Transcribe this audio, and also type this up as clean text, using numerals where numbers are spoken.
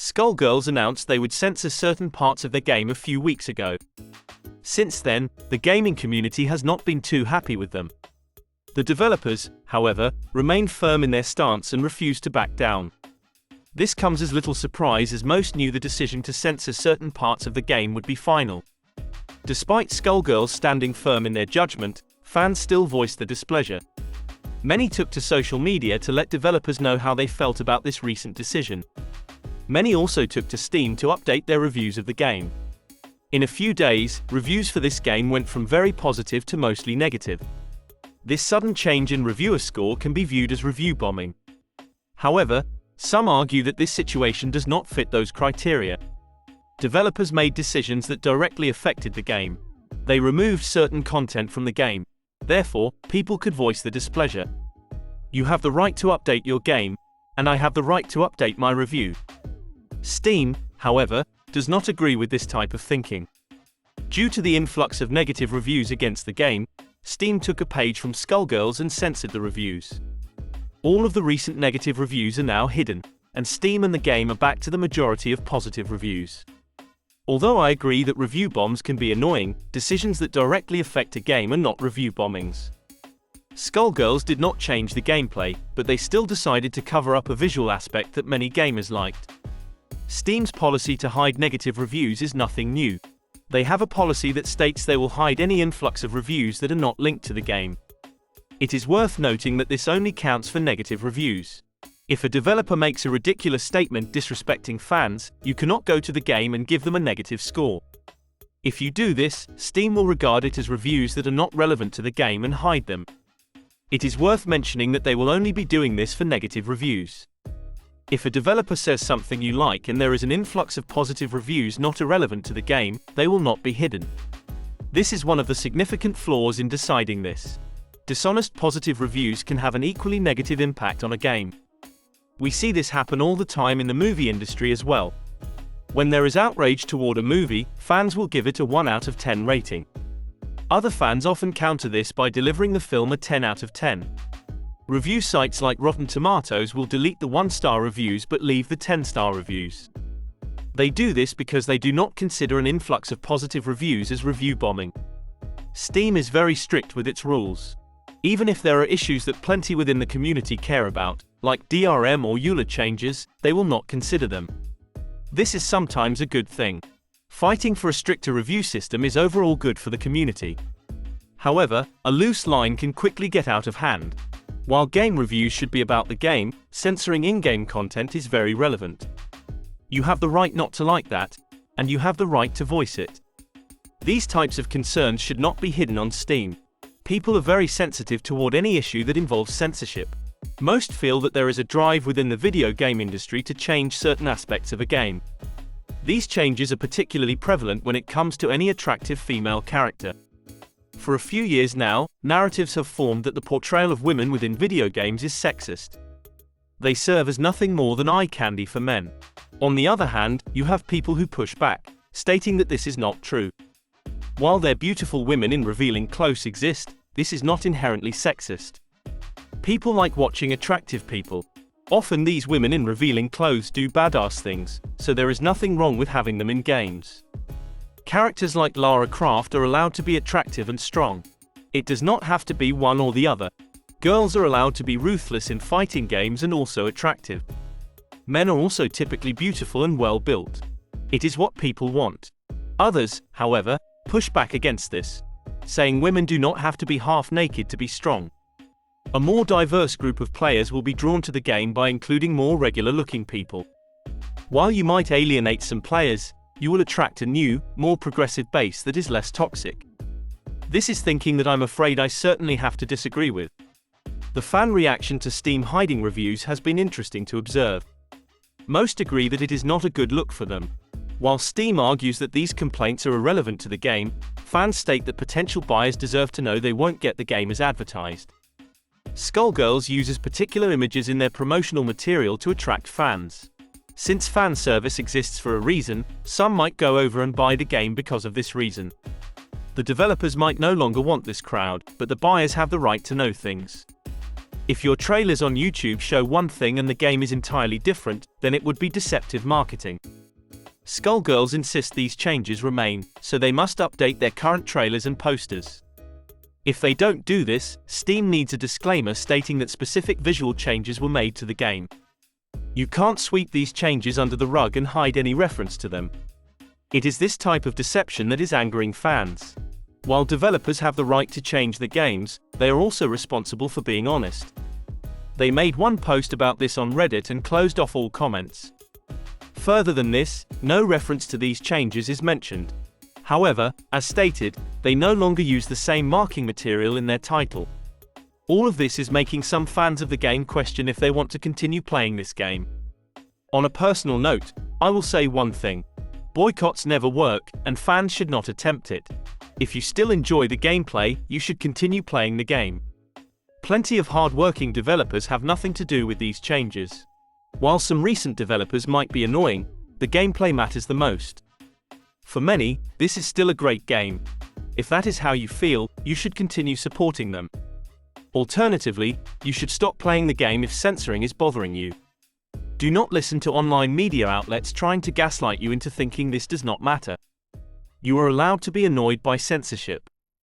Skullgirls announced they would censor certain parts of their game a few weeks ago. Since then, the gaming community has not been too happy with them. The developers, however, remain firm in their stance and refuse to back down. This comes as little surprise as most knew the decision to censor certain parts of the game would be final. Despite Skullgirls standing firm in their judgment, fans still voiced their displeasure. Many took to social media to let developers know how they felt about this recent decision. Many also took to Steam to update their reviews of the game. In a few days, reviews for this game went from very positive to mostly negative. This sudden change in reviewer score can be viewed as review bombing. However, some argue that this situation does not fit those criteria. Developers made decisions that directly affected the game. They removed certain content from the game. Therefore, people could voice their displeasure. You have the right to update your game, and I have the right to update my review. Steam, however, does not agree with this type of thinking. Due to the influx of negative reviews against the game, Steam took a page from Skullgirls and censored the reviews. All of the recent negative reviews are now hidden, and Steam and the game are back to the majority of positive reviews. Although I agree that review bombs can be annoying, decisions that directly affect a game are not review bombings. Skullgirls did not change the gameplay, but they still decided to cover up a visual aspect that many gamers liked. Steam's policy to hide negative reviews is nothing new. They have a policy that states they will hide any influx of reviews that are not linked to the game. It is worth noting that this only counts for negative reviews. If a developer makes a ridiculous statement disrespecting fans, you cannot go to the game and give them a negative score. If you do this, Steam will regard it as reviews that are not relevant to the game and hide them. It is worth mentioning that they will only be doing this for negative reviews. If a developer says something you like and there is an influx of positive reviews not irrelevant to the game, they will not be hidden. This is one of the significant flaws in deciding this. Dishonest positive reviews can have an equally negative impact on a game. We see this happen all the time in the movie industry as well. When there is outrage toward a movie, fans will give it a 1 out of 10 rating. Other fans often counter this by delivering the film a 10 out of 10. Review sites like Rotten Tomatoes will delete the 1-star reviews but leave the 10-star reviews. They do this because they do not consider an influx of positive reviews as review bombing. Steam is very strict with its rules. Even if there are issues that plenty within the community care about, like DRM or EULA changes, they will not consider them. This is sometimes a good thing. Fighting for a stricter review system is overall good for the community. However, a loose line can quickly get out of hand. While game reviews should be about the game, censoring in-game content is very relevant. You have the right not to like that, and you have the right to voice it. These types of concerns should not be hidden on Steam. People are very sensitive toward any issue that involves censorship. Most feel that there is a drive within the video game industry to change certain aspects of a game. These changes are particularly prevalent when it comes to any attractive female character. For a few years now, narratives have formed that the portrayal of women within video games is sexist. They serve as nothing more than eye candy for men. On the other hand, you have people who push back, stating that this is not true. While their beautiful women in revealing clothes exist, this is not inherently sexist. People like watching attractive people. Often these women in revealing clothes do badass things, so there is nothing wrong with having them in games. Characters like Lara Croft are allowed to be attractive and strong. It does not have to be one or the other. Girls are allowed to be ruthless in fighting games and also attractive. Men are also typically beautiful and well built. It is what people want. Others, however, push back against this, saying women do not have to be half naked to be strong. A more diverse group of players will be drawn to the game by including more regular-looking people. While you might alienate some players, you will attract a new, more progressive base that is less toxic. This is thinking that I'm afraid I certainly have to disagree with. The fan reaction to Steam hiding reviews has been interesting to observe. Most agree that it is not a good look for them. While Steam argues that these complaints are irrelevant to the game, fans state that potential buyers deserve to know they won't get the game as advertised. Skullgirls uses particular images in their promotional material to attract fans. Since fan service exists for a reason, some might go over and buy the game because of this reason. The developers might no longer want this crowd, but the buyers have the right to know things. If your trailers on YouTube show one thing and the game is entirely different, then it would be deceptive marketing. Skullgirls insist these changes remain, so they must update their current trailers and posters. If they don't do this, Steam needs a disclaimer stating that specific visual changes were made to the game. You can't sweep these changes under the rug and hide any reference to them. It is this type of deception that is angering fans. While developers have the right to change the games, they are also responsible for being honest. They made one post about this on Reddit and closed off all comments. Further than this, no reference to these changes is mentioned. However, as stated, they no longer use the same marking material in their title. All of this is making some fans of the game question if they want to continue playing this game. On a personal note, I will say one thing. Boycotts never work, and fans should not attempt it. If you still enjoy the gameplay, you should continue playing the game. Plenty of hard-working developers have nothing to do with these changes. While some recent developers might be annoying, the gameplay matters the most. For many, this is still a great game. If that is how you feel, you should continue supporting them. Alternatively, you should stop playing the game if censoring is bothering you. Do not listen to online media outlets trying to gaslight you into thinking this does not matter. You are allowed to be annoyed by censorship.